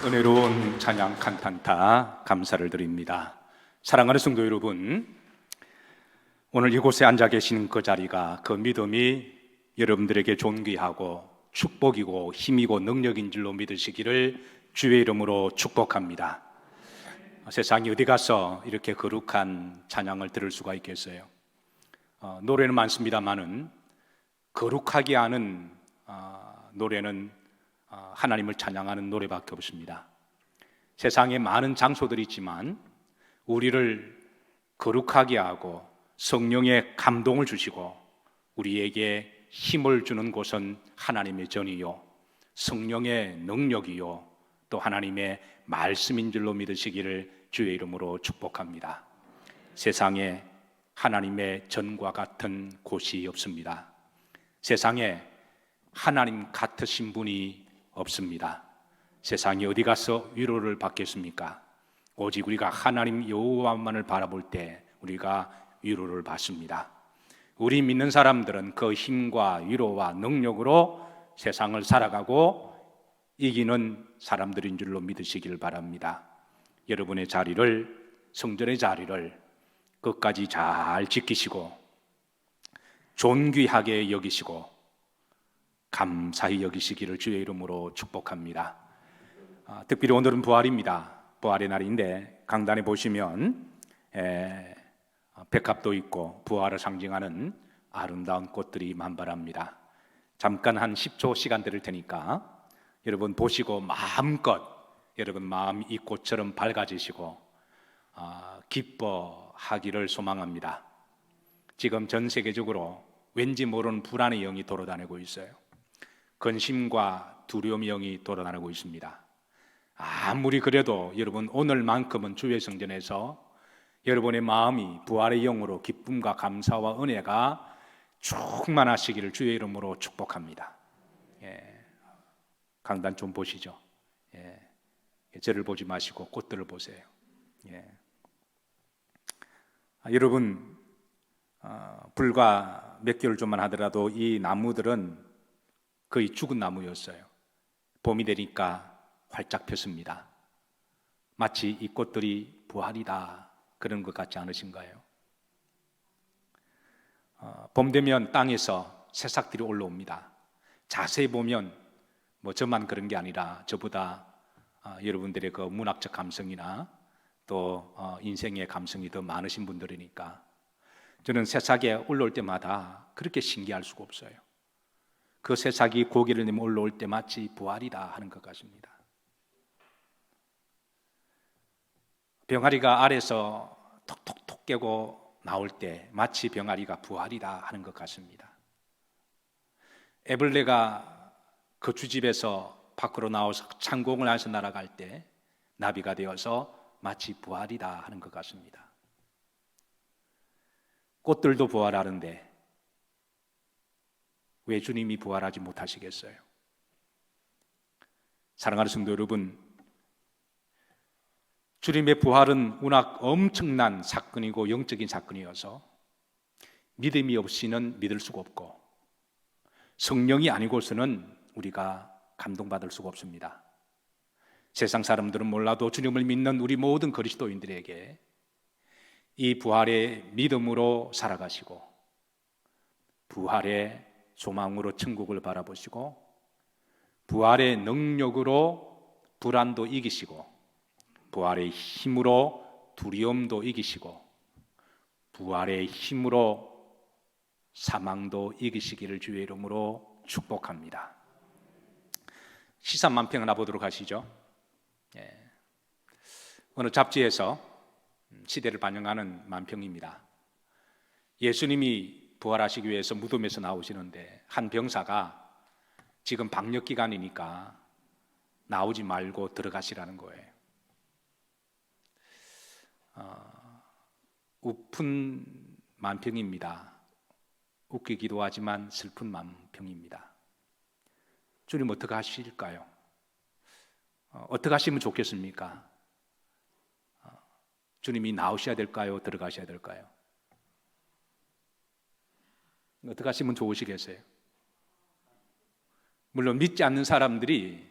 은혜로운 찬양 칸탄타 감사를 드립니다. 사랑하는 성도 여러분, 오늘 이곳에 앉아 계시는 그 자리가, 그 믿음이 여러분들에게 존귀하고 축복이고 힘이고 능력인 줄로 믿으시기를 주의 이름으로 축복합니다. 세상에 어디 가서 이렇게 거룩한 찬양을 들을 수가 있겠어요? 노래는 많습니다만은 거룩하게 하는 노래는 하나님을 찬양하는 노래밖에 없습니다. 세상에 많은 장소들이 있지만 우리를 거룩하게 하고 성령의 감동을 주시고 우리에게 힘을 주는 곳은 하나님의 전이요, 성령의 능력이요, 또 하나님의 말씀인 줄로 믿으시기를 주의 이름으로 축복합니다. 세상에 하나님의 전과 같은 곳이 없습니다. 세상에 하나님 같으신 분이 없습니다. 세상에 어디 가서 위로를 받겠습니까? 오직 우리가 하나님 여호와만을 바라볼 때 우리가 위로를 받습니다. 우리 믿는 사람들은 그 힘과 위로와 능력으로 세상을 살아가고 이기는 사람들인 줄로 믿으시길 바랍니다. 여러분의 자리를, 성전의 자리를 끝까지 잘 지키시고 존귀하게 여기시고 감사히 여기시기를 주의 이름으로 축복합니다. 특별히 오늘은 부활입니다. 부활의 날인데 강단에 보시면 백합도 있고 부활을 상징하는 아름다운 꽃들이 만발합니다. 잠깐 한 10초 시간 드릴 테니까 여러분 보시고 마음껏 여러분 마음이 이 꽃처럼 밝아지시고 기뻐하기를 소망합니다. 지금 전 세계적으로 왠지 모르는 불안의 영이 돌아다니고 있어요. 근심과 두려움의 영이 돌아다니고 있습니다. 아무리 그래도 여러분 오늘만큼은 주의 성전에서 여러분의 마음이 부활의 영으로 기쁨과 감사와 은혜가 충만하시기를 주의 이름으로 축복합니다. 강단 좀 보시죠. 저를 보지 마시고 꽃들을 보세요. 여러분 불과 몇 개월 전만 하더라도 이 나무들은 거의 죽은 나무였어요. 봄이 되니까 활짝 폈습니다. 마치 이 꽃들이 부활이다 그런 것 같지 않으신가요? 봄 되면 땅에서 새싹들이 올라옵니다. 자세히 보면 저만 그런 게 아니라 저보다 여러분들의 그 문학적 감성이나 또 인생의 감성이 더 많으신 분들이니까 저는 새싹에 올라올 때마다 그렇게 신기할 수가 없어요. 그 새싹이 고개를 내밀어 올라올 때 마치 부활이다 하는 것 같습니다. 병아리가 알에서 톡톡톡 깨고 나올 때 마치 병아리가 부활이다 하는 것 같습니다. 애벌레가 그 주집에서 밖으로 나와서 창공을 안에서 날아갈 때 나비가 되어서 마치 부활이다 하는 것 같습니다. 꽃들도 부활하는데 왜 주님이 부활하지 못하시겠어요? 사랑하는 성도 여러분, 주님의 부활은 워낙 엄청난 사건이고 영적인 사건이어서 믿음이 없이는 믿을 수가 없고 성령이 아니고서는 우리가 감동받을 수가 없습니다. 세상 사람들은 몰라도 주님을 믿는 우리 모든 그리스도인들에게 이 부활의 믿음으로 살아가시고 부활의 소망으로 천국을 바라보시고 부활의 능력으로 불안도 이기시고 부활의 힘으로 두려움도 이기시고 부활의 힘으로 사망도 이기시기를 주의 이름으로 축복합니다. 시산만평 하나 보도록 하시죠. 어느 잡지에서 시대를 반영하는 만평입니다. 예수님이 부활하시기 위해서 무덤에서 나오시는데 한 병사가 지금 방역 기간이니까 나오지 말고 들어가시라는 거예요. 웃픈 만평입니다. 웃기기도 하지만 슬픈 만평입니다. 주님 어떻게 하실까요? 어떻게 하시면 좋겠습니까? 주님이 나오셔야 될까요? 들어가셔야 될까요? 어떻게 하시면 좋으시겠어요? 물론 믿지 않는 사람들이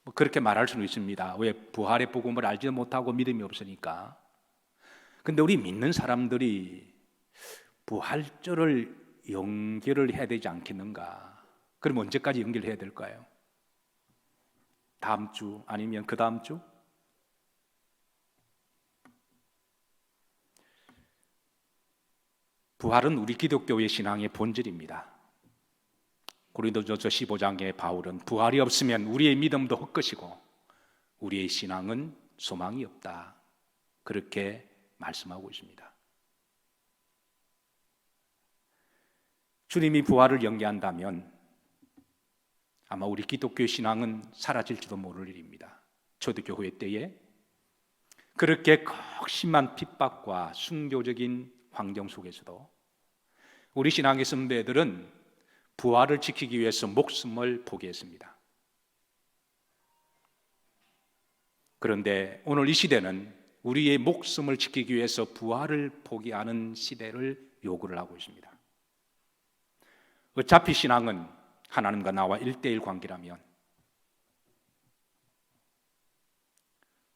뭐 그렇게 말할 수는 있습니다. 왜? 부활의 복음을 알지 못하고 믿음이 없으니까. 근데 우리 믿는 사람들이 부활절을 연결을 해야 되지 않겠는가? 그럼 언제까지 연결해야 될까요? 다음 주 아니면 그 다음 주? 부활은 우리 기독교의 신앙의 본질입니다. 고린도전서 15장의 바울은 부활이 없으면 우리의 믿음도 헛것이고 우리의 신앙은 소망이 없다, 그렇게 말씀하고 있습니다. 주님이 부활을 연기한다면 아마 우리 기독교의 신앙은 사라질지도 모를 일입니다. 초대교회 때에 그렇게 극심한 핍박과 순교적인 환경 속에서도 우리 신앙의 선배들은 부활을 지키기 위해서 목숨을 포기했습니다. 그런데 오늘 이 시대는 우리의 목숨을 지키기 위해서 부활을 포기하는 시대를 요구를 하고 있습니다. 어차피 신앙은 하나님과 나와 1:1 관계라면,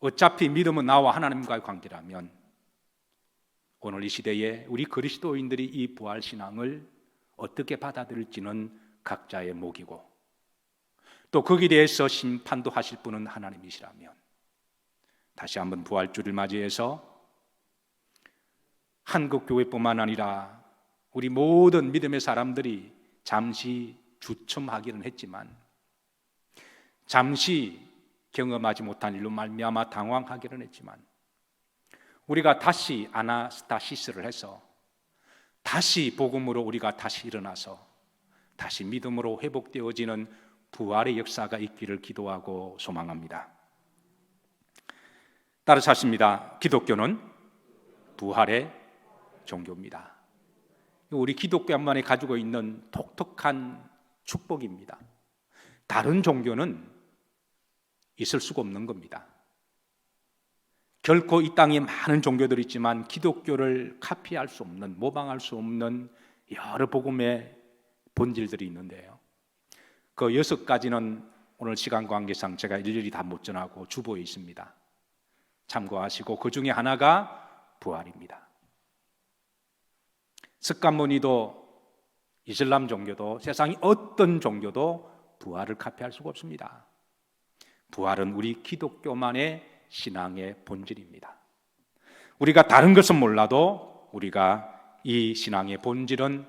어차피 믿음은 나와 하나님과의 관계라면 오늘 이 시대에 우리 그리스도인들이 이 부활신앙을 어떻게 받아들일지는 각자의 몫이고, 또 거기에 대해서 심판도 하실 분은 하나님이시라면 다시 한번 부활주를 맞이해서 한국교회뿐만 아니라 우리 모든 믿음의 사람들이 잠시 주춤하기는 했지만, 잠시 경험하지 못한 일로 말미암아 당황하기는 했지만, 우리가 다시 아나스타시스를 해서 다시 복음으로 우리가 다시 일어나서 다시 믿음으로 회복되어지는 부활의 역사가 있기를 기도하고 소망합니다. 따라서 하십니다. 기독교는 부활의 종교입니다. 우리 기독교만이 가지고 있는 독특한 축복입니다. 다른 종교는 있을 수가 없는 겁니다. 결코 이 땅에 많은 종교들이 있지만 기독교를 카피할 수 없는, 모방할 수 없는 여러 복음의 본질들이 있는데요, 그 6가지는 오늘 시간 관계상 제가 일일이 다 못 전하고 주보에 있습니다. 참고하시고 그 중에 하나가 부활입니다. 석가모니도 이슬람 종교도 세상의 어떤 종교도 부활을 카피할 수가 없습니다. 부활은 우리 기독교만의 신앙의 본질입니다. 우리가 다른 것은 몰라도 우리가 이 신앙의 본질은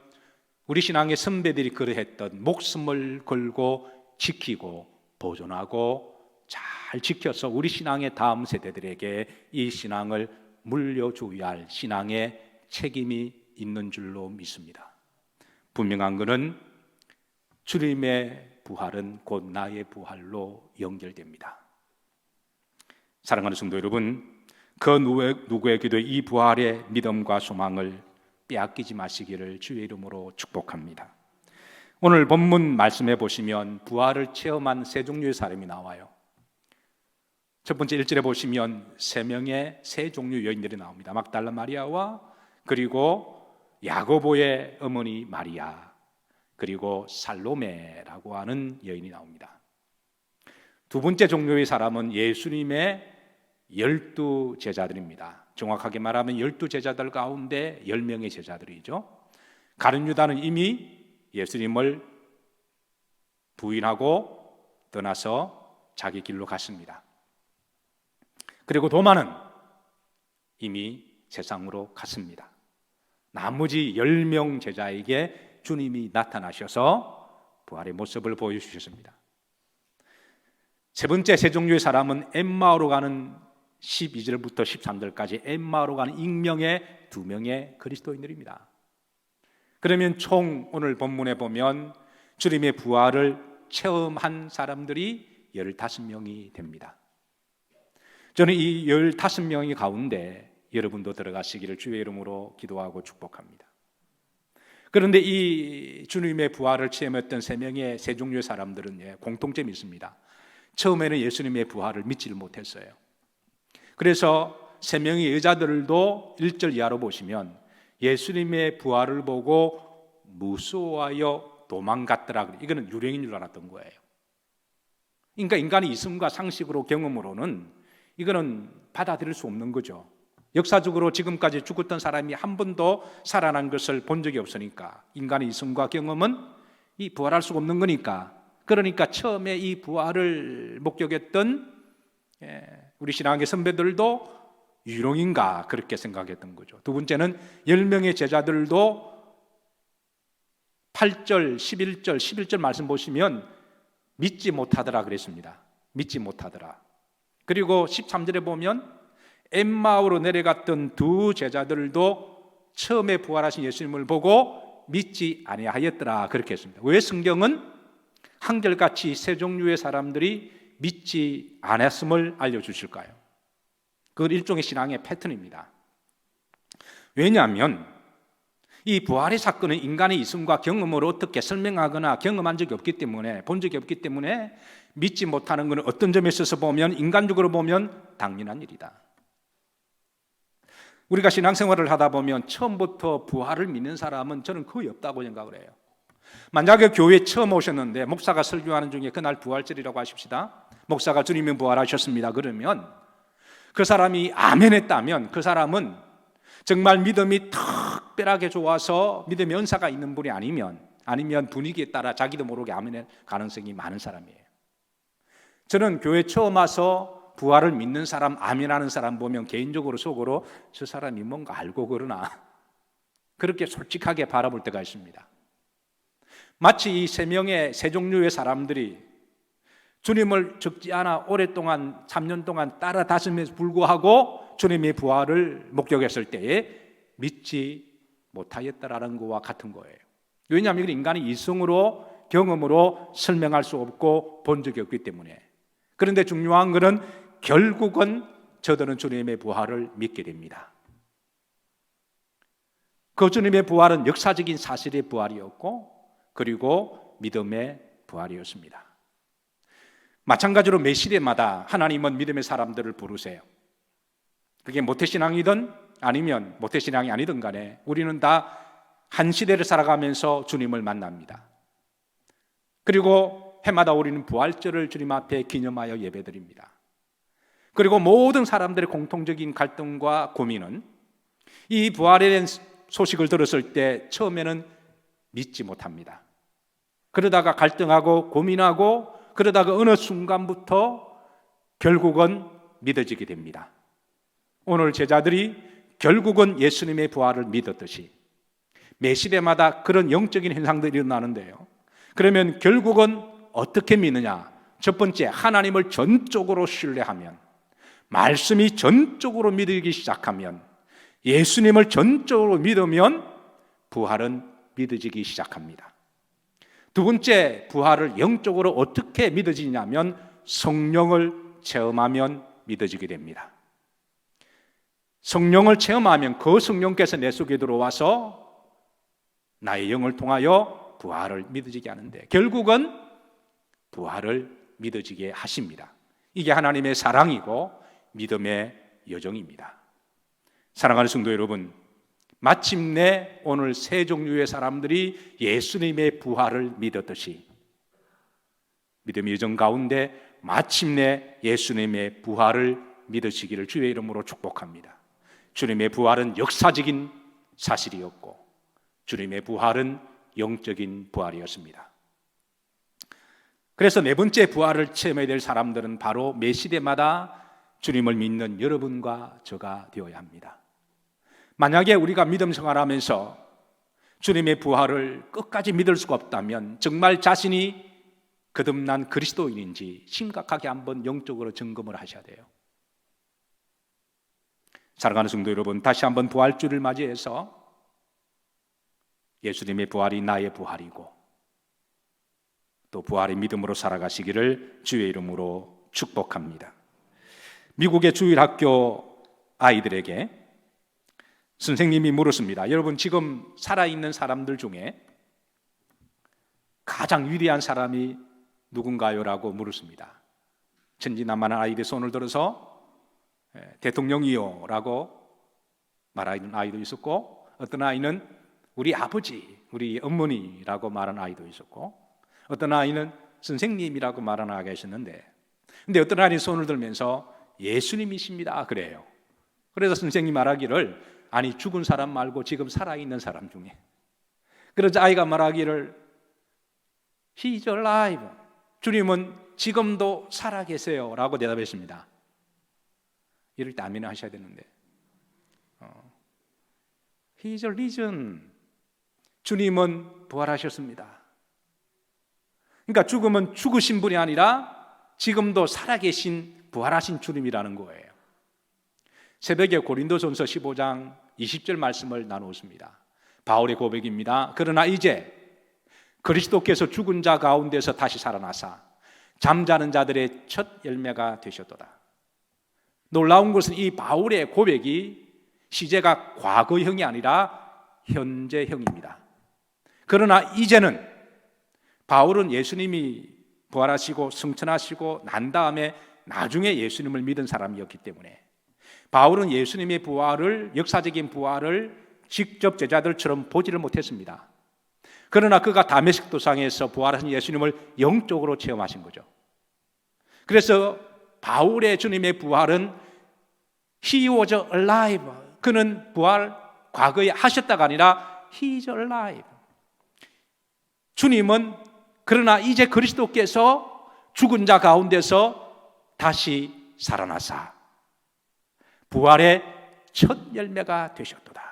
우리 신앙의 선배들이 그러했던 목숨을 걸고 지키고 보존하고 잘 지켜서 우리 신앙의 다음 세대들에게 이 신앙을 물려줘야 할 신앙의 책임이 있는 줄로 믿습니다. 분명한 것은 주님의 부활은 곧 나의 부활로 연결됩니다. 사랑하는 성도 여러분, 그 누구에게도 이 부활의 믿음과 소망을 빼앗기지 마시기를 주의 이름으로 축복합니다. 오늘 본문 말씀해 보시면 부활을 체험한 세 종류의 사람이 나와요. 첫 번째 1절에 보시면 3명의 세 종류 여인들이 나옵니다. 막달라 마리아와 그리고 야고보의 어머니 마리아, 그리고 살로메라고 하는 여인이 나옵니다. 두 번째 종류의 사람은 예수님의 12 제자들입니다. 정확하게 말하면 12 제자들 가운데 10명의 제자들이죠. 가룟 유다는 이미 예수님을 부인하고 떠나서 자기 길로 갔습니다. 그리고 도마는 이미 세상으로 갔습니다. 나머지 10명 제자에게 주님이 나타나셔서 부활의 모습을 보여주셨습니다. 세 번째 세 종류의 사람은 엠마오로 가는 12절부터 13절까지 엠마오로 가는 익명의 2명의 그리스도인들입니다. 그러면 총 오늘 본문에 보면 주님의 부활을 체험한 사람들이 15명이 됩니다. 저는 이 15명이 가운데 여러분도 들어가시기를 주의 이름으로 기도하고 축복합니다. 그런데 이 주님의 부활을 체험했던 3명의 세 종류의 사람들은 공통점이 있습니다. 처음에는 예수님의 부활을 믿지를 못했어요. 그래서 3명의 여자들도 1절 이하로 보시면 예수님의 부활을 보고 무서워하여 도망갔더라. 이거는 유령인 줄 알았던 거예요. 그러니까 인간의 이성과 상식으로 경험으로는 이거는 받아들일 수 없는 거죠. 역사적으로 지금까지 죽었던 사람이 한 번도 살아난 것을 본 적이 없으니까 인간의 이성과 경험은 이 부활할 수가 없는 거니까, 그러니까 처음에 이 부활을 목격했던 우리 신앙의 선배들도 유령인가 그렇게 생각했던 거죠. 두 번째는 10명의 제자들도 8절, 11절 말씀 보시면 믿지 못하더라 그랬습니다. 믿지 못하더라. 그리고 13절에 보면 엠마오로 내려갔던 두 제자들도 처음에 부활하신 예수님을 보고 믿지 아니하였더라 그렇게 했습니다. 왜 성경은 한결같이 세 종류의 사람들이 믿지 않았음을 알려주실까요? 그건 일종의 신앙의 패턴입니다. 왜냐하면 이 부활의 사건은 인간의 이성과 경험으로 어떻게 설명하거나 경험한 적이 없기 때문에, 본 적이 없기 때문에 믿지 못하는 것은 어떤 점에 있어서 보면, 인간적으로 보면 당연한 일이다. 우리가 신앙생활을 하다 보면 처음부터 부활을 믿는 사람은 저는 거의 없다고 생각을 해요. 만약에 교회에 처음 오셨는데 목사가 설교하는 중에 그날 부활절이라고 하십시다. 목사가 주님이 부활하셨습니다. 그러면 그 사람이 아멘 했다면 그 사람은 정말 믿음이 특별하게 좋아서 믿음의 은사가 있는 분이 아니면 분위기에 따라 자기도 모르게 아멘할 가능성이 많은 사람이에요. 저는 교회 처음 와서 부활을 믿는 사람, 아멘하는 사람 보면 개인적으로 속으로 저 사람이 뭔가 알고 그러나 그렇게 솔직하게 바라볼 때가 있습니다. 마치 이 세 종류의 사람들이 주님을 적지 않아 오랫동안 3년 동안 따라다녔음에도 불구하고 주님의 부활을 목격했을 때에 믿지 못하였다라는 것과 같은 거예요. 왜냐하면 인간이 이성으로 경험으로 설명할 수 없고 본 적이 없기 때문에. 그런데 중요한 것은 결국은 저들은 주님의 부활을 믿게 됩니다. 그 주님의 부활은 역사적인 사실의 부활이었고 그리고 믿음의 부활이었습니다. 마찬가지로 매 시대마다 하나님은 믿음의 사람들을 부르세요. 그게 모태신앙이든 아니면 모태신앙이 아니든 간에 우리는 다 한 시대를 살아가면서 주님을 만납니다. 그리고 해마다 우리는 부활절을 주님 앞에 기념하여 예배드립니다. 그리고 모든 사람들의 공통적인 갈등과 고민은 이 부활에 대한 소식을 들었을 때 처음에는 믿지 못합니다. 그러다가 갈등하고 고민하고 그러다가 어느 순간부터 결국은 믿어지게 됩니다. 오늘 제자들이 결국은 예수님의 부활을 믿었듯이 매 시대마다 그런 영적인 현상들이 일어나는데요. 그러면 결국은 어떻게 믿느냐? 첫 번째, 하나님을 전적으로 신뢰하면, 말씀이 전적으로 믿기 시작하면, 예수님을 전적으로 믿으면 부활은 믿어지기 시작합니다. 두 번째, 부활을 영적으로 어떻게 믿어지냐면 성령을 체험하면 믿어지게 됩니다. 성령을 체험하면 그 성령께서 내 속에 들어와서 나의 영을 통하여 부활을 믿어지게 하는데 결국은 부활을 믿어지게 하십니다. 이게 하나님의 사랑이고 믿음의 여정입니다. 사랑하는 성도 여러분, 마침내 오늘 세 종류의 사람들이 예수님의 부활을 믿었듯이 믿음의 여정 가운데 마침내 예수님의 부활을 믿으시기를 주의 이름으로 축복합니다. 주님의 부활은 역사적인 사실이었고 주님의 부활은 영적인 부활이었습니다. 그래서 네 번째 부활을 체험해야 될 사람들은 바로 매 시대마다 주님을 믿는 여러분과 저가 되어야 합니다. 만약에 우리가 믿음 생활하면서 주님의 부활을 끝까지 믿을 수가 없다면 정말 자신이 거듭난 그리스도인인지 심각하게 한번 영적으로 점검을 하셔야 돼요. 사랑하는 성도 여러분, 다시 한번 부활주를 맞이해서 예수님의 부활이 나의 부활이고 또 부활의 믿음으로 살아가시기를 주의 이름으로 축복합니다. 미국의 주일학교 아이들에게 선생님이 물었습니다. 여러분, 지금 살아있는 사람들 중에 가장 위대한 사람이 누군가요? 라고 물었습니다. 천진난만한 아이들이 손을 들어서 대통령이요 라고 말하는 아이도 있었고 어떤 아이는 우리 아버지, 우리 어머니라고 말하는 아이도 있었고 어떤 아이는 선생님이라고 말 하나 계셨는데, 근데 어떤 날이 손을 들면서 예수님이십니다 그래요. 그래서 선생님 말하기를, 아니 죽은 사람 말고 지금 살아있는 사람 중에, 그러자 아이가 말하기를 He's alive, 주님은 지금도 살아계세요 라고 대답했습니다. 이럴 때 아멘 하셔야 되는데, He's risen, 주님은 부활하셨습니다. 그러니까 죽음은 죽으신 분이 아니라 지금도 살아계신 부활하신 주님이라는 거예요. 새벽에 고린도전서 15장 20절 말씀을 나누었습니다. 바울의 고백입니다. 그러나 이제 그리스도께서 죽은 자 가운데서 다시 살아나사 잠자는 자들의 첫 열매가 되셨도다. 놀라운 것은 이 바울의 고백이 시제가 과거형이 아니라 현재형입니다. 그러나 이제는 바울은 예수님이 부활하시고 승천하시고 난 다음에 나중에 예수님을 믿은 사람이었기 때문에 바울은 예수님의 부활을, 역사적인 부활을 직접 제자들처럼 보지를 못했습니다. 그러나 그가 다메섹 도상에서 부활하신 예수님을 영적으로 체험하신 거죠. 그래서 바울의 주님의 부활은 He was alive, 그는 부활 과거에 하셨다가 아니라 He is alive, 주님은 그러나 이제 그리스도께서 죽은 자 가운데서 다시 살아나사 부활의 첫 열매가 되셨도다.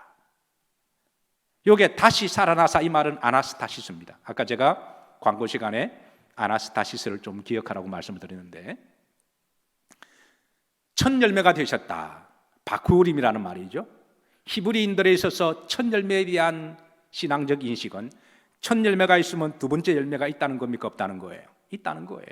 요게 다시 살아나사, 이 말은 아나스타시스입니다. 아까 제가 광고 시간에 아나스타시스를 좀 기억하라고 말씀을 드렸는데, 첫 열매가 되셨다, 바쿠림이라는 말이죠. 히브리인들에 있어서 첫 열매에 대한 신앙적 인식은 첫 열매가 있으면 두 번째 열매가 있다는 겁니까, 없다는 거예요? 있다는 거예요.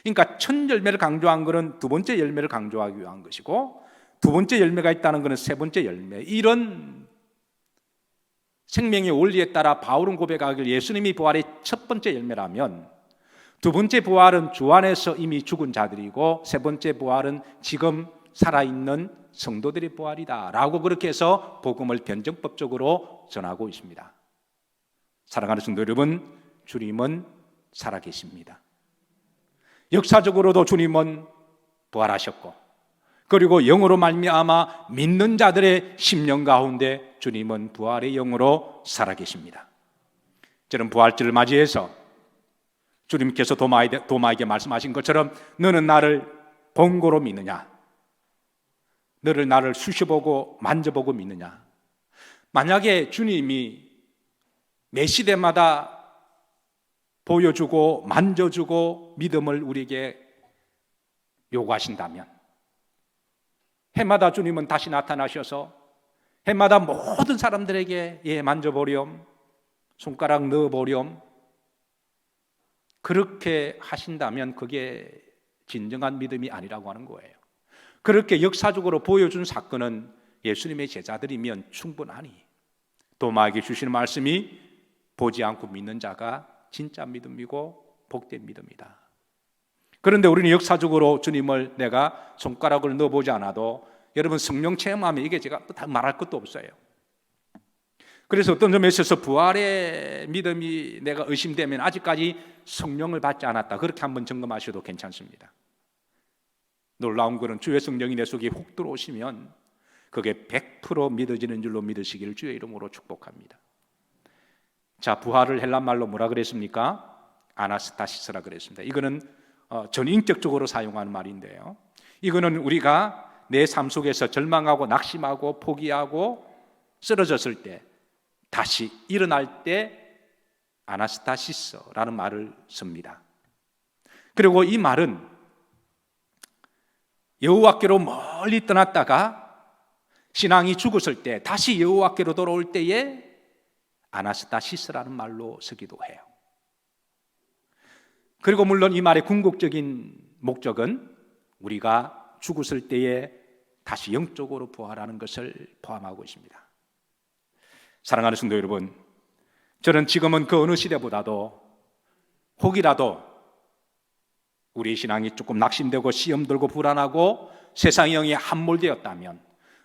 그러니까 첫 열매를 강조한 것은 두 번째 열매를 강조하기 위한 것이고, 두 번째 열매가 있다는 것은 세 번째 열매, 이런 생명의 원리에 따라 바울은 고백하길 예수님이 부활의 첫 번째 열매라면, 두 번째 부활은 주 안에서 이미 죽은 자들이고, 세 번째 부활은 지금 살아있는 성도들의 부활이다 라고 그렇게 해서 복음을 변증법적으로 전하고 있습니다. 사랑하는 성도 여러분, 주님은 살아계십니다. 역사적으로도 주님은 부활하셨고, 그리고 영으로 말미암아 믿는 자들의 심령 가운데 주님은 부활의 영으로 살아계십니다. 저는 부활절을 맞이해서 주님께서 도마에게 말씀하신 것처럼 너는 나를 본고로 믿느냐, 너를 나를 수시보고 만져보고 믿느냐. 만약에 주님이 매 시대마다 보여주고 만져주고 믿음을 우리에게 요구하신다면, 해마다 주님은 다시 나타나셔서 해마다 모든 사람들에게 만져보렴, 손가락 넣어보렴, 그렇게 하신다면 그게 진정한 믿음이 아니라고 하는 거예요. 그렇게 역사적으로 보여준 사건은 예수님의 제자들이면 충분하니, 도마에게 주시는 말씀이 보지 않고 믿는 자가 진짜 믿음이고 복된 믿음이다. 그런데 우리는 역사적으로 주님을 내가 손가락을 넣어보지 않아도, 여러분 성령 체험하면 이게 제가 다 말할 것도 없어요. 그래서 어떤 점에 있어서 부활의 믿음이 내가 의심되면 아직까지 성령을 받지 않았다, 그렇게 한번 점검하셔도 괜찮습니다. 놀라운 것은 주의 성령이 내 속에 훅 들어오시면 그게 100% 믿어지는 줄로 믿으시기를 주의 이름으로 축복합니다. 자, 부활을 헬란말로 뭐라 그랬습니까? 아나스타시스라 그랬습니다. 이거는 전인격적으로 사용하는 말인데요, 이거는 우리가 내 삶 속에서 절망하고 낙심하고 포기하고 쓰러졌을 때 다시 일어날 때 아나스타시스라는 말을 씁니다. 그리고 이 말은 여호와께로 멀리 떠났다가 신앙이 죽었을 때 다시 여호와께로 돌아올 때에 아나스타시스라는 말로 쓰기도 해요. 그리고 물론 이 말의 궁극적인 목적은 우리가 죽었을 때에 다시 영적으로 부활하는 것을 포함하고 있습니다. 사랑하는 성도 여러분, 저는 지금은 그 어느 시대보다도 혹이라도 우리 신앙이 조금 낙심되고 시험 들고 불안하고 세상의 영이 함몰되었다면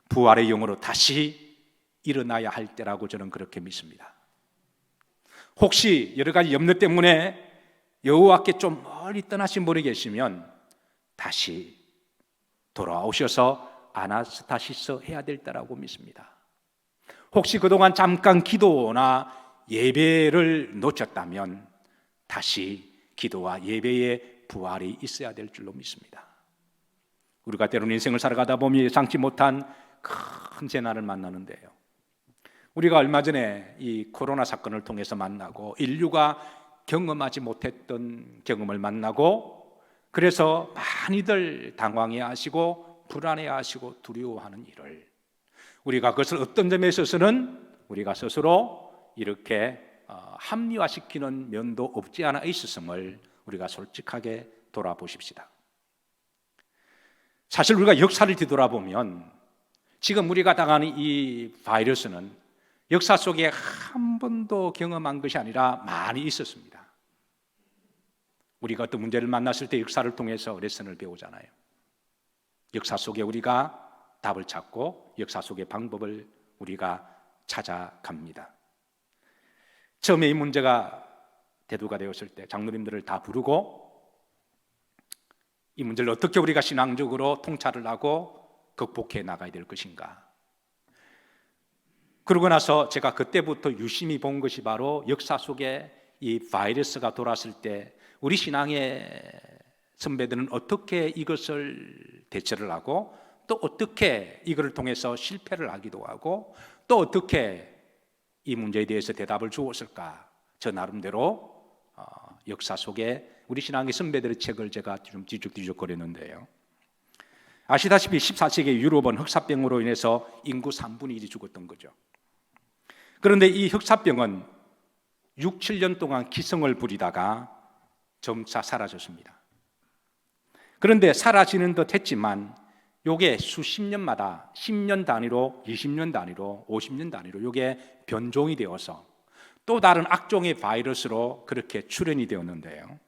부활의 영으로 다시 일어나야 할 때라고 저는 그렇게 믿습니다. 혹시 여러 가지 염려 때문에 여호와께 좀 멀리 떠나신 분이 계시면 다시 돌아오셔서 아나스타시스 해야 될 때라고 믿습니다. 혹시 그동안 잠깐 기도나 예배를 놓쳤다면 다시 기도와 예배의 부활이 있어야 될 줄로 믿습니다. 우리가 때로는 인생을 살아가다 보면 예상치 못한 큰 재난을 만나는데요, 우리가 얼마 전에 이 코로나 사건을 통해서 만나고 인류가 경험하지 못했던 경험을 만나고, 그래서 많이들 당황해하시고 불안해하시고 두려워하는 일을, 우리가 그것을 어떤 점에 있어서는 우리가 스스로 이렇게 합리화시키는 면도 없지 않아 있었음을 우리가 솔직하게 돌아보십시다. 사실 우리가 역사를 뒤돌아보면 지금 우리가 당하는 이 바이러스는 역사 속에 한 번도 경험한 것이 아니라 많이 있었습니다. 우리가 어떤 문제를 만났을 때 역사를 통해서 레슨을 배우잖아요. 역사 속에 우리가 답을 찾고 역사 속의 방법을 우리가 찾아갑니다. 처음에 이 문제가 대두가 되었을 때 장로님들을 다 부르고 이 문제를 어떻게 우리가 신앙적으로 통찰을 하고 극복해 나가야 될 것인가. 그러고 나서 제가 그때부터 유심히 본 것이 바로 역사 속에 이 바이러스가 돌았을 때 우리 신앙의 선배들은 어떻게 이것을 대처를 하고, 또 어떻게 이것을 통해서 실패를 하기도 하고, 또 어떻게 이 문제에 대해서 대답을 주었을까. 저 나름대로 역사 속에 우리 신앙의 선배들의 책을 제가 좀 뒤죽뒤죽거렸는데요, 아시다시피 14세기 유럽은 흑사병으로 인해서 인구 3분의 1이 죽었던 거죠. 그런데 이 흑사병은 6, 7년 동안 기승을 부리다가 점차 사라졌습니다. 그런데 사라지는 듯 했지만 요게 수십 년마다 10년 단위로, 20년 단위로, 50년 단위로 요게 변종이 되어서 또 다른 악종의 바이러스로 그렇게 출현이 되었는데요,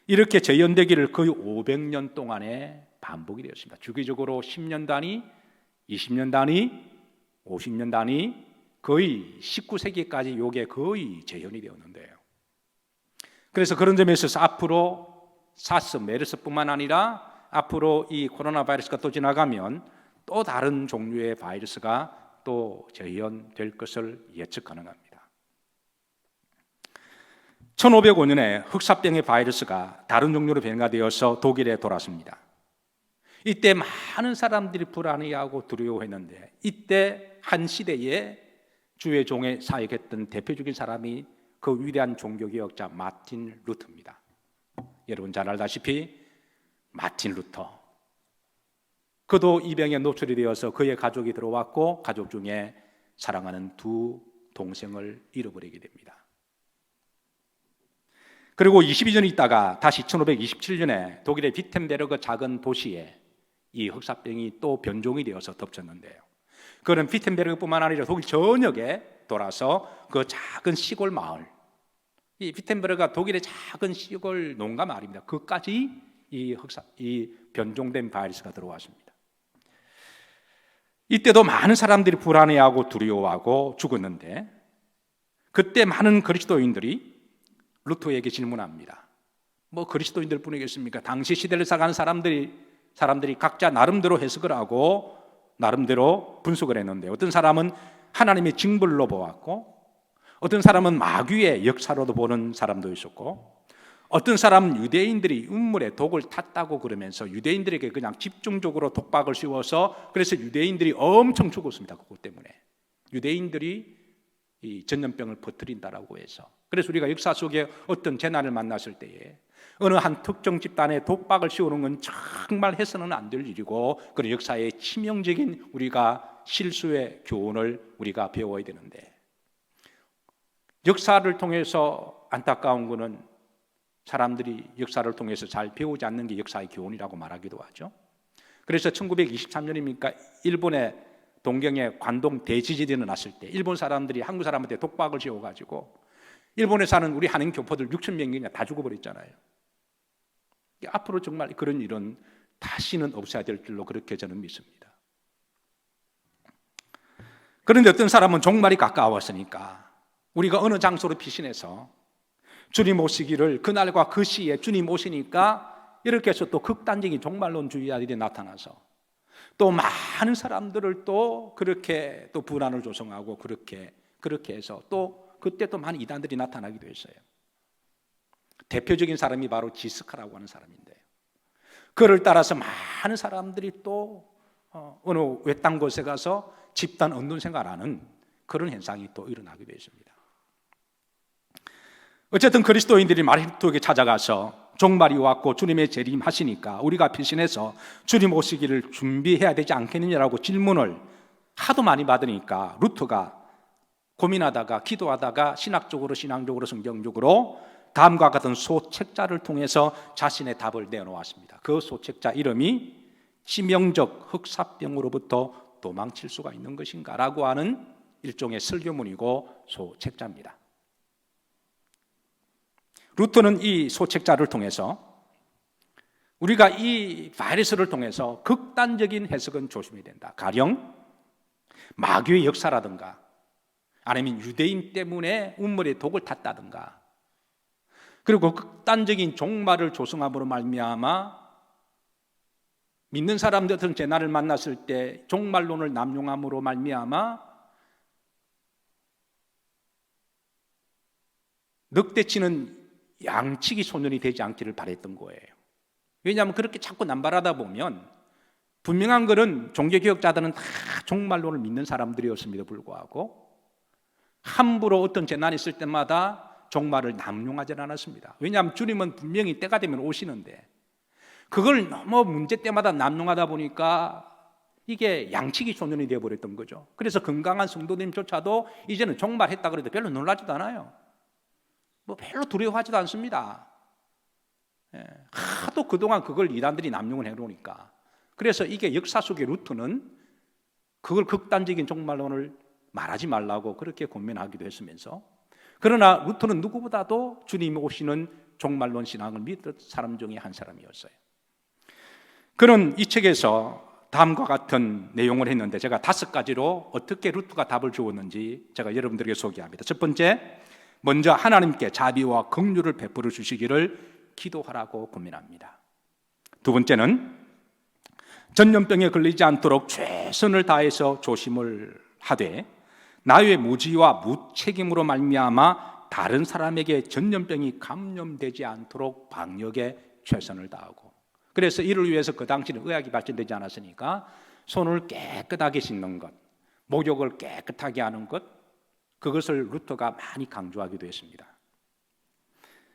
이렇게 재현되기를 거의 500년 동안에 반복이 되었습니다. 주기적으로 10년 단위, 20년 단위, 50년 단위, 거의 19세기까지 요게 거의 재현이 되었는데요, 그래서 그런 점에 있어서 앞으로 사스, 메르스뿐만 아니라 앞으로 이 코로나 바이러스가 또 지나가면 또 다른 종류의 바이러스가 또 재현될 것을 예측 가능합니다. 1505년에 흑사병의 바이러스가 다른 종류로 변화되어서 독일에 돌았습니다. 이때 많은 사람들이 불안해하고 두려워했는데, 이때 한 시대에 주의 종에 사역했던 대표적인 사람이 그 위대한 종교개혁자 마틴 루터입니다. 여러분 잘 알다시피 마틴 루터, 그도 이 병에 노출이 되어서 그의 가족이 들어왔고 가족 중에 사랑하는 두 동생을 잃어버리게 됩니다. 그리고 22년 있다가 다시 1527년에 독일의 비텐베르그 작은 도시에 이 흑사병이 또 변종이 되어서 덮쳤는데요, 그는 비텐베르그뿐만 아니라 독일 전역에 돌아서 그 작은 시골 마을, 이 비텐베르그가 독일의 작은 시골 농가 마을입니다. 그까지 이 변종된 바이러스가 들어왔습니다. 이때도 많은 사람들이 불안해하고 두려워하고 죽었는데, 그때 많은 그리스도인들이 루터에게 질문합니다. 뭐 그리스도인들 뿐이겠습니까? 당시 시대를 살아가는 사람들이 각자 나름대로 해석을 하고 나름대로 분석을 했는데, 어떤 사람은 하나님의 징벌로 보았고, 어떤 사람은 마귀의 역사로도 보는 사람도 있었고, 어떤 사람은 유대인들이 음물에 독을 탔다고 그러면서 유대인들에게 그냥 집중적으로 독박을 씌워서, 그래서 유대인들이 엄청 죽었습니다. 그것 때문에 유대인들이 이 전염병을 퍼뜨린다라고 해서. 그래서 우리가 역사 속에 어떤 재난을 만났을 때에 어느 한 특정 집단에 독박을 씌우는 건 정말 해서는 안 될 일이고, 그런 역사의 치명적인 우리가 실수의 교훈을 우리가 배워야 되는데, 역사를 통해서 안타까운 것은 사람들이 역사를 통해서 잘 배우지 않는 게 역사의 교훈이라고 말하기도 하죠. 그래서 1923년입니까? 일본의 동경에 관동 대지진이 났을 때 일본 사람들이 한국 사람한테 독박을 씌워가지고 일본에 사는 우리 한인 교포들 6천 명이 다 죽어버렸잖아요. 앞으로 정말 그런 일은 다시는 없어야 될 줄로 그렇게 저는 믿습니다. 그런데 어떤 사람은 종말이 가까웠으니까 우리가 어느 장소로 피신해서 주님 오시기를, 그날과 그 시에 주님 오시니까 이렇게 해서 또 극단적인 종말론주의자들이 나타나서 또 많은 사람들을 또 그렇게 또 불안을 조성하고 그렇게 해서 또 그때 또 많은 이단들이 나타나기도 했어요. 대표적인 사람이 바로 지스카라고 하는 사람인데요. 그를 따라서 많은 사람들이 또 어느 외딴 곳에 가서 집단 언론 생활하는 그런 현상이 또 일어나기도 했습니다. 어쨌든 그리스도인들이 마르토에게 찾아가서 종말이 왔고 주님의 재림하시니까 우리가 피신해서 주님 오시기를 준비해야 되지 않겠느냐라고 질문을 하도 많이 받으니까 루터가 고민하다가 기도하다가 신학적으로 성경적으로 다음과 같은 소책자를 통해서 자신의 답을 내놓았습니다. 그 소책자 이름이 치명적 흑사병으로부터 도망칠 수가 있는 것인가 라고 하는 일종의 설교문이고 소책자입니다. 루터는 이 소책자를 통해서 우리가 이 바이러스를 통해서 극단적인 해석은 조심해야 된다. 가령 마귀의 역사라든가 아니면 유대인 때문에 운물의 독을 탔다든가, 그리고 극단적인 종말을 조성함으로 말미암아 믿는 사람들은 재난을 만났을 때 종말론을 남용함으로 말미암아 늑대치는 양치기 소년이 되지 않기를 바랬던 거예요. 왜냐하면 그렇게 자꾸 남발하다 보면 분명한 것은 종교개혁자들은 다 종말론을 믿는 사람들이었음에도 불구하고 함부로 어떤 재난이 있을 때마다 종말을 남용하지 않았습니다. 왜냐하면 주님은 분명히 때가 되면 오시는데 그걸 너무 문제 때마다 남용하다 보니까 이게 양치기 소년이 되어버렸던 거죠. 그래서 건강한 성도님조차도 이제는 종말했다 그래도 별로 놀라지도 않아요. 별로 두려워하지도 않습니다. 하도 그동안 그걸 이단들이 남용을 해놓으니까. 그래서 이게 역사 속의 루터는 그걸 극단적인 종말론을 말하지 말라고 그렇게 권면하기도 했으면서, 그러나 루터는 누구보다도 주님이 오시는 종말론 신앙을 믿던 사람 중에 한 사람이었어요. 그는 이 책에서 다음과 같은 내용을 했는데 제가 5가지로 어떻게 루터가 답을 주었는지 제가 여러분들에게 소개합니다. 첫 번째, 먼저 하나님께 자비와 긍휼을 베풀어 주시기를 기도하라고 권면합니다. 두 번째는 전염병에 걸리지 않도록 최선을 다해서 조심을 하되 나의 무지와 무책임으로 말미암아 다른 사람에게 전염병이 감염되지 않도록 방역에 최선을 다하고, 그래서 이를 위해서 그 당시는 의학이 발전되지 않았으니까 손을 깨끗하게 씻는 것, 목욕을 깨끗하게 하는 것, 그것을 루터가 많이 강조하기도 했습니다.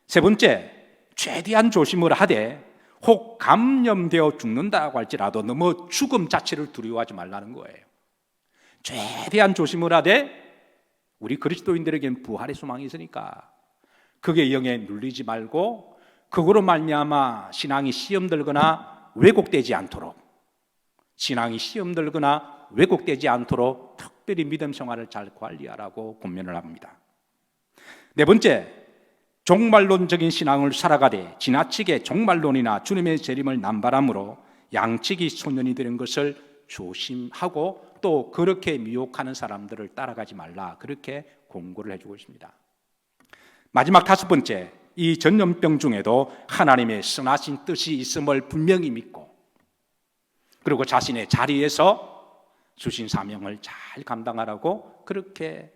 세 번째, 최대한 조심을 하되 혹 감염되어 죽는다고 할지라도 너무 죽음 자체를 두려워하지 말라는 거예요. 최대한 조심을 하되 우리 그리스도인들에게는 부활의 소망이 있으니까 그게 영에 눌리지 말고 그거로 말미암아 신앙이 시험 들거나 왜곡되지 않도록 특별히 믿음 생활을 잘 관리하라고 권면을 합니다. 네 번째, 종말론적인 신앙을 살아가되 지나치게 종말론이나 주님의 재림을 남발함으로 양치기 소년이 되는 것을 조심하고 또 그렇게 미혹하는 사람들을 따라가지 말라, 그렇게 공고를 해주고 있습니다. 마지막 5번째, 이 전염병 중에도 하나님의 선하신 뜻이 있음을 분명히 믿고 그리고 자신의 자리에서 주신 사명을 잘 감당하라고 그렇게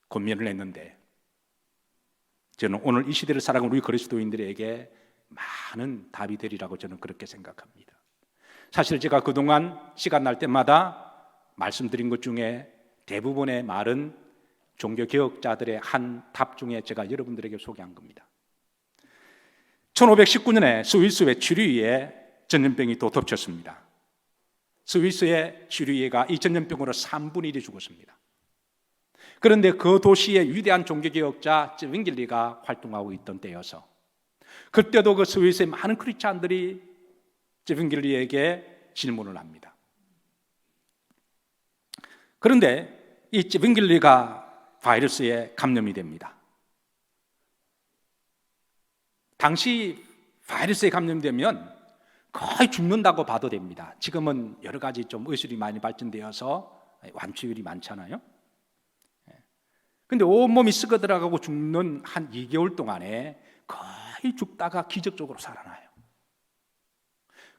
권면을 했는데, 저는 오늘 이 시대를 살아가는 우리 그리스도인들에게 많은 답이 되리라고 저는 그렇게 생각합니다. 사실 제가 그동안 시간 날 때마다 말씀드린 것 중에 대부분의 말은 종교개혁자들의 한 답 중에 제가 여러분들에게 소개한 겁니다. 1519년에 스위스의 쥐류에 전염병이 또 덮쳤습니다. 스위스의 쥐류가 이 전염병으로 3분의 1이 죽었습니다. 그런데 그 도시의 위대한 종교개혁자 쯔윙길리가 활동하고 있던 때여서 그때도 그 스위스의 많은 크리스찬들이 쯔윙길리에게 질문을 합니다. 그런데 이 쯔윙길리가 바이러스에 감염이 됩니다. 당시 바이러스에 감염되면 거의 죽는다고 봐도 됩니다. 지금은 여러 가지 좀 의술이 많이 발전되어서 완치율이 많잖아요. 근데 온몸이 썩어 들어가고 죽는 한 2개월 동안에 거의 죽다가 기적적으로 살아나요.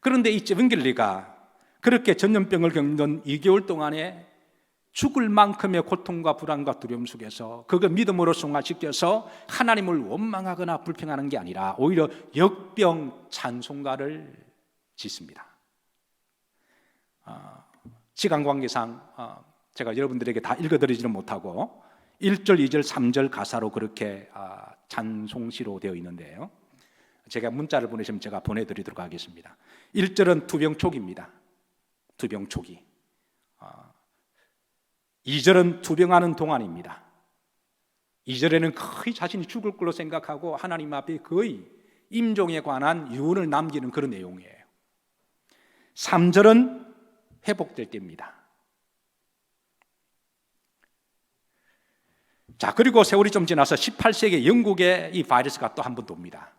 그런데 이 에반겔리가 그렇게 전염병을 겪는 2개월 동안에 죽을 만큼의 고통과 불안과 두려움 속에서 그걸 믿음으로 승화시켜서 하나님을 원망하거나 불평하는 게 아니라 오히려 역병 찬송가를 짓습니다. 시간 관계상 제가 여러분들에게 다 읽어드리지는 못하고 1절, 2절, 3절 가사로 그렇게 찬송시로 되어 있는데요, 제가 문자를 보내시면 제가 보내드리도록 하겠습니다. 1절은 투병초기입니다. 투병초기. 2절은 투병하는 동안입니다. 2절에는 거의 자신이 죽을 걸로 생각하고 하나님 앞에 거의 임종에 관한 유언을 남기는 그런 내용이에요. 3절은 회복될 때입니다. 자, 그리고 세월이 좀 지나서 18세기 영국에 이 바이러스가 또 한 번 돕니다.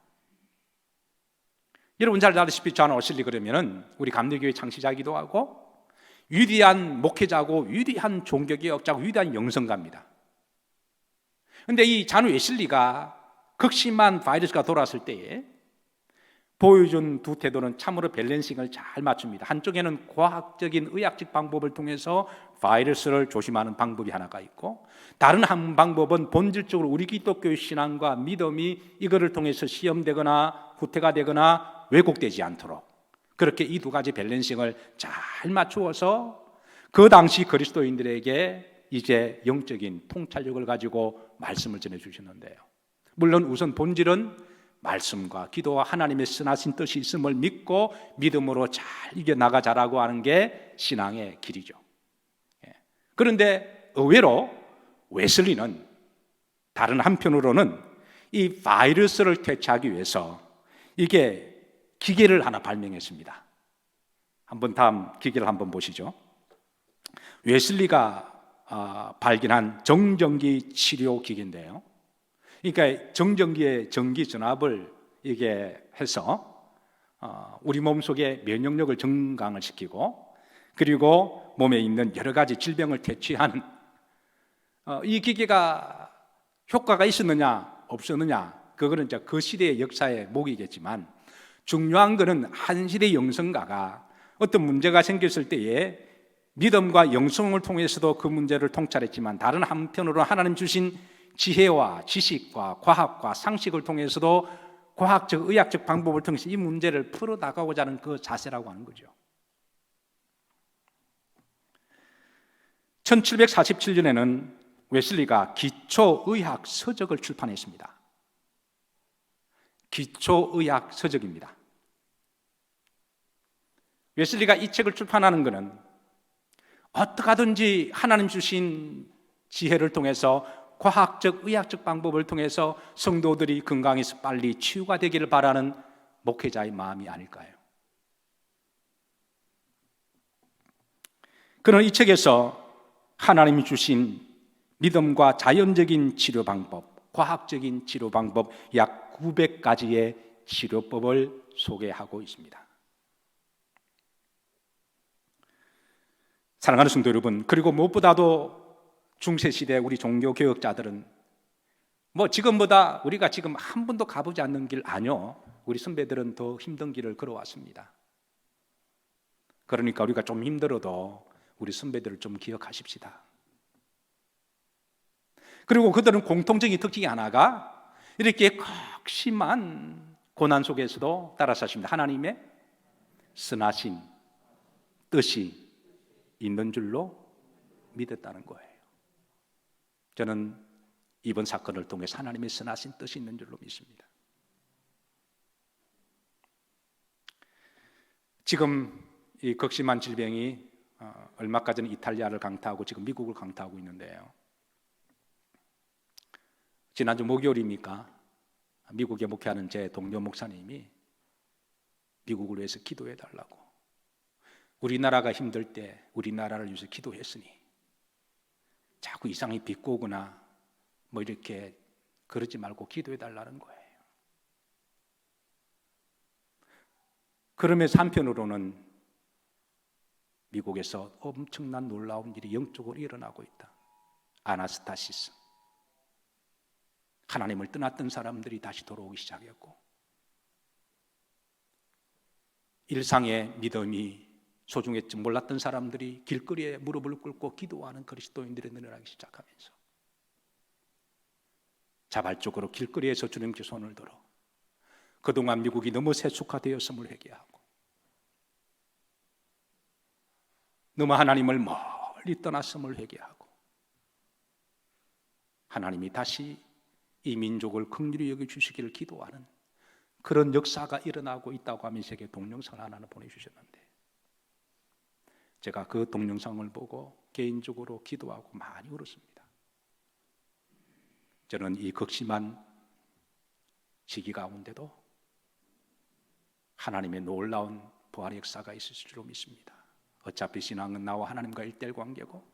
여러분 잘 아시다시피 존 웨슬리 그러면은 우리 감리교회 창시자이기도 하고 위대한 목회자고 위대한 종교개혁자고 위대한 영성가입니다. 그런데 이 존 웨슬리가 극심한 바이러스가 돌아왔을 때에 보여준 두 태도는 참으로 밸런싱을 잘 맞춥니다. 한쪽에는 과학적인 의학적 방법을 통해서 바이러스를 조심하는 방법이 하나가 있고, 다른 한 방법은 본질적으로 우리 기독교의 신앙과 믿음이 이거를 통해서 시험되거나 후퇴가 되거나 왜곡되지 않도록 그렇게 이 두 가지 밸런싱을 잘 맞추어서 그 당시 그리스도인들에게 이제 영적인 통찰력을 가지고 말씀을 전해주셨는데요, 물론 우선 본질은 말씀과 기도와 하나님의 선하신 뜻이 있음을 믿고 믿음으로 잘 이겨나가자라고 하는 게 신앙의 길이죠. 그런데 의외로 웨슬리는 다른 한편으로는 이 바이러스를 퇴치하기 위해서 이게 기계를 하나 발명했습니다. 한번 다음 기계를 한번 보시죠. 웨슬리가 발견한 정전기 치료 기계인데요, 그러니까 정전기의 전기 전압을 이게 해서 우리 몸속에 면역력을 증강을 시키고 그리고 몸에 있는 여러 가지 질병을 퇴치하는 이 기계가 효과가 있었느냐 없었느냐 그거는 이제 그 시대의 역사의 목이겠지만, 중요한 것은 한 시대 영성가가 어떤 문제가 생겼을 때에 믿음과 영성을 통해서도 그 문제를 통찰했지만, 다른 한편으로 하나님 주신 지혜와 지식과 과학과 상식을 통해서도 과학적 의학적 방법을 통해서 이 문제를 풀어나가고자 하는 그 자세라고 하는 거죠. 1747년에는 웨슬리가 기초의학 서적을 출판했습니다. 기초의학 서적입니다. 웨슬리가 이 책을 출판하는 것은 어떻게 하든지 하나님 주신 지혜를 통해서 과학적 의학적 방법을 통해서 성도들이 건강해서 빨리 치유가 되기를 바라는 목회자의 마음이 아닐까요? 그는 이 책에서 하나님이 주신 믿음과 자연적인 치료 방법, 과학적인 치료 방법 약 900가지의 치료법을 소개하고 있습니다. 사랑하는 성도 여러분, 그리고 무엇보다도 중세시대 우리 종교개혁자들은 지금보다 우리가 지금 한 번도 가보지 않는 길 아니요, 우리 선배들은 더 힘든 길을 걸어왔습니다. 그러니까 우리가 좀 힘들어도 우리 선배들을 좀 기억하십시다. 그리고 그들은 공통적인 특징이 하나가 이렇게 극심한 고난 속에서도 따라 사십니다. 하나님의 선하신 뜻이 있는 줄로 믿었다는 거예요. 저는 이번 사건을 통해서 하나님의 선하신 뜻이 있는 줄로 믿습니다. 지금 이 극심한 질병이 얼마까지는 이탈리아를 강타하고 지금 미국을 강타하고 있는데요, 지난주 목요일입니까? 미국에 목회하는 제 동료 목사님이 미국을 위해서 기도해 달라고, 우리나라가 힘들 때 우리나라를 위해서 기도했으니 자꾸 이상히 비꼬거나 이렇게 그러지 말고 기도해 달라는 거예요. 그러면서 한편으로는 미국에서 엄청난 놀라운 일이 영적으로 일어나고 있다. 아나스타시스, 하나님을 떠났던 사람들이 다시 돌아오기 시작했고, 일상의 믿음이 소중했지 몰랐던 사람들이 길거리에 무릎을 꿇고 기도하는 그리스도인들이 늘어나기 시작하면서 자발적으로 길거리에서 주님께 손을 들어 그동안 미국이 너무 세속화되었음을 회개하고, 너무 하나님을 멀리 떠났음을 회개하고, 하나님이 다시 이 민족을 긍휼히 여겨주시기를 기도하는 그런 역사가 일어나고 있다고 하면서 제게 동영상 하나를 보내주셨는데, 제가 그 동영상을 보고 개인적으로 기도하고 많이 울었습니다. 저는 이 극심한 시기 가운데도 하나님의 놀라운 부활의 역사가 있을 줄로 믿습니다. 어차피 신앙은 나와 하나님과 일대일 관계고,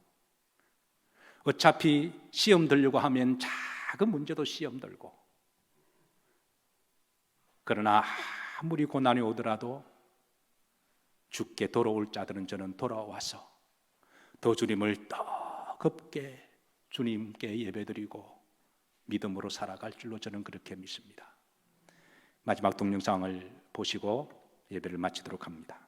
어차피 시험 들려고 하면 작은 문제도 시험 들고, 그러나 아무리 고난이 오더라도 죽게 돌아올 자들은 저는 돌아와서 더 주님을 더 깊게 주님께 예배드리고 믿음으로 살아갈 줄로 저는 그렇게 믿습니다. 마지막 동영상을 보시고 예배를 마치도록 합니다.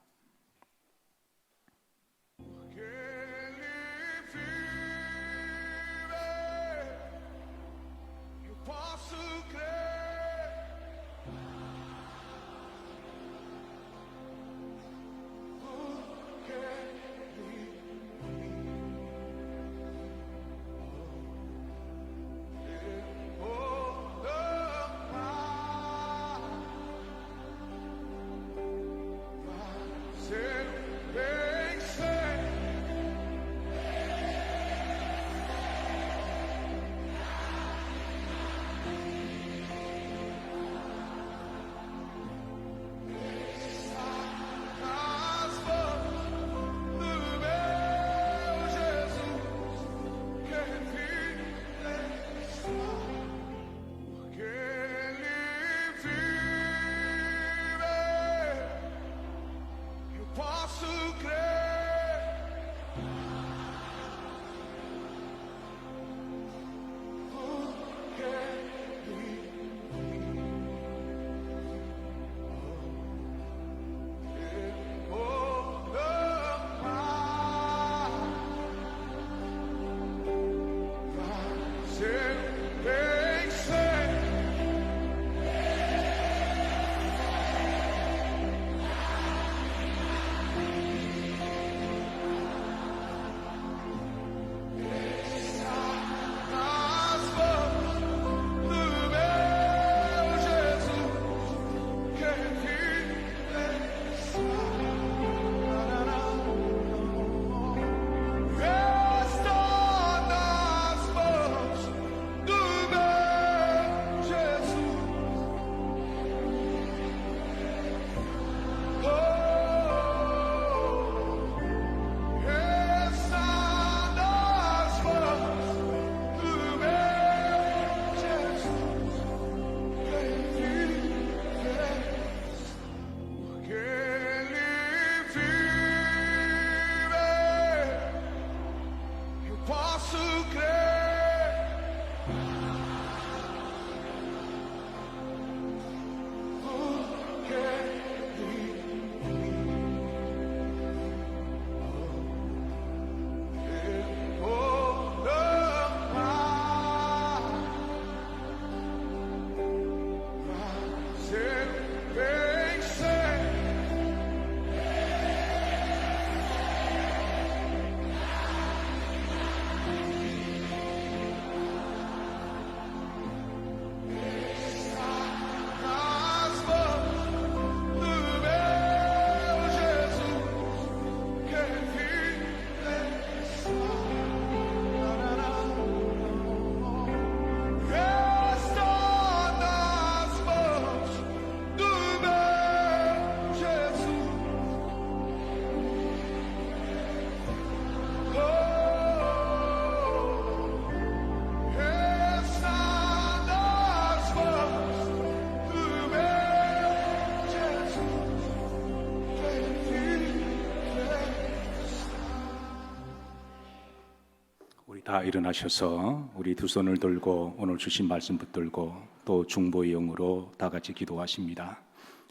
다 일어나셔서 우리 두 손을 들고 오늘 주신 말씀 붙들고 또 중보의 영으로 다 같이 기도하십니다.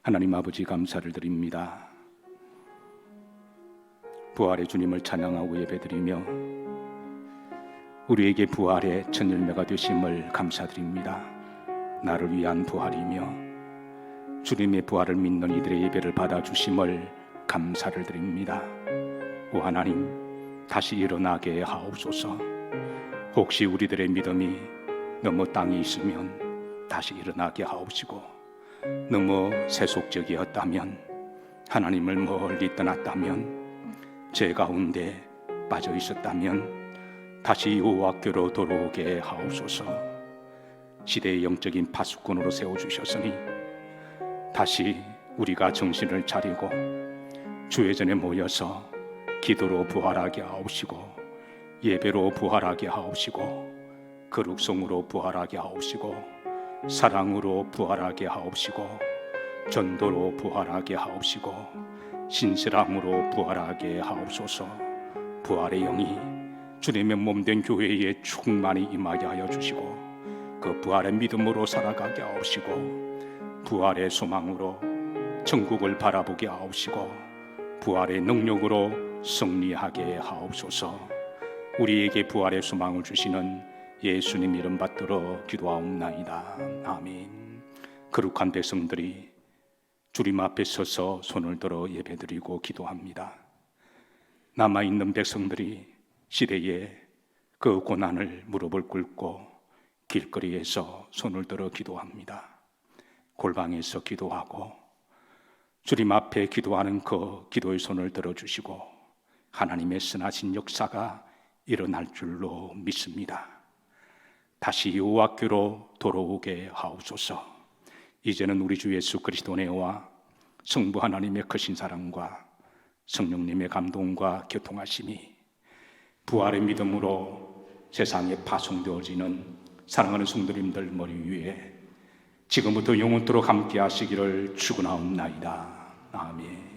하나님 아버지 감사를 드립니다. 부활의 주님을 찬양하고 예배드리며 우리에게 부활의 첫 열매가 되심을 감사드립니다. 나를 위한 부활이며 주님의 부활을 믿는 이들의 예배를 받아주심을 감사를 드립니다. 오 하나님, 다시 일어나게 하옵소서. 혹시 우리들의 믿음이 너무 땅에 있으면 다시 일어나게 하옵시고, 너무 세속적이었다면, 하나님을 멀리 떠났다면, 죄 가운데 빠져 있었다면 다시 여호와께로 돌아오게 하옵소서. 시대의 영적인 파수꾼으로 세워주셨으니 다시 우리가 정신을 차리고 주의 전에 모여서 기도로 부활하게 하옵시고, 예배로 부활하게 하옵시고, 거룩성으로 부활하게 하옵시고, 사랑으로 부활하게 하옵시고, 전도로 부활하게 하옵시고, 신실함으로 부활하게 하옵소서. 부활의 영이 주님의 몸된 교회에 충만히 임하게 하여 주시고, 그 부활의 믿음으로 살아가게 하옵시고, 부활의 소망으로 천국을 바라보게 하옵시고, 부활의 능력으로 승리하게 하옵소서. 우리에게 부활의 소망을 주시는 예수님 이름 받들어 기도하옵나이다. 아멘. 거룩한 백성들이 주님 앞에 서서 손을 들어 예배드리고 기도합니다. 남아있는 백성들이 시대에 그 고난을 무릎을 꿇고 길거리에서 손을 들어 기도합니다. 골방에서 기도하고 주님 앞에 기도하는 그 기도의 손을 들어주시고 하나님의 선하신 역사가 일어날 줄로 믿습니다. 다시 여호와께로 돌아오게 하옵소서. 이제는 우리 주 예수 그리스도 내와 성부 하나님의 크신 사랑과 성령님의 감동과 교통하심이 부활의 믿음으로 세상에 파송되어지는 사랑하는 성도님들 머리 위에 지금부터 영원토록 함께 하시기를 축원하옵나이다. 아멘.